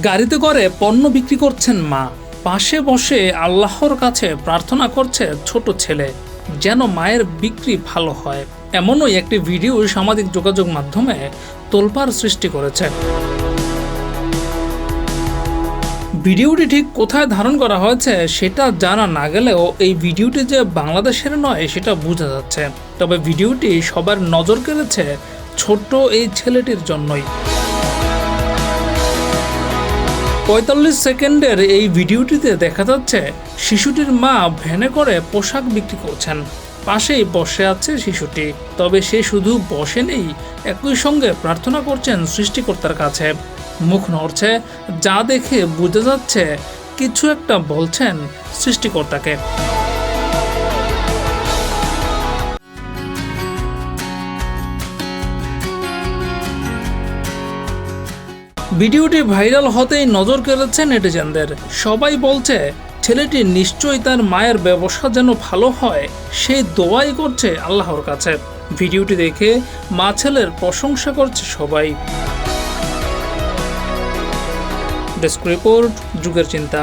গাড়িতে করে পণ্য বিক্রি করছেন মা, পাশে বসে আল্লাহর কাছে প্রার্থনা করছে ছোট ছেলে যেন মায়ের বিক্রি ভালো হয়। এমনই একটি ভিডিও সামাজিক যোগাযোগ মাধ্যমে তোলপাড় সৃষ্টি করেছে। ভিডিওটি ঠিক কোথায় ধারণ করা হয়েছে সেটা জানা না গেলেও এই ভিডিওটি যে বাংলাদেশের নয় সেটা বোঝা যাচ্ছে। তবে ভিডিওটি সবার নজর কেড়েছে ছোট্ট এই ছেলেটির জন্যই। ৪৫ সেকেন্ডের এই ভিডিওটিতে দেখা যাচ্ছে শিশুটির মা ভ্যানে করে পোশাক বিক্রি করছেন, পাশেই বসে আছে শিশুটি। তবে সে শুধু বসে নেই, একই সঙ্গে প্রার্থনা করছেন সৃষ্টিকর্তার কাছে। মুখ নড়ছে, যা দেখে বোঝা যাচ্ছে কিছু একটা বলছেন সৃষ্টিকর্তাকে। ভিডিওটি ভাইরাল হতেই নজর কেড়েছে নেটিজেনদের। সবাই বলছে ছেলেটি নিশ্চয়ই তার মায়ের ব্যবসা যেন ভালো হয় সেই দোয়াই করছে আল্লাহর কাছে। ভিডিওটি দেখে মা ছেলের প্রশংসা করছে সবাই। ডেস্ক রিপোর্ট, যুগের চিন্তা।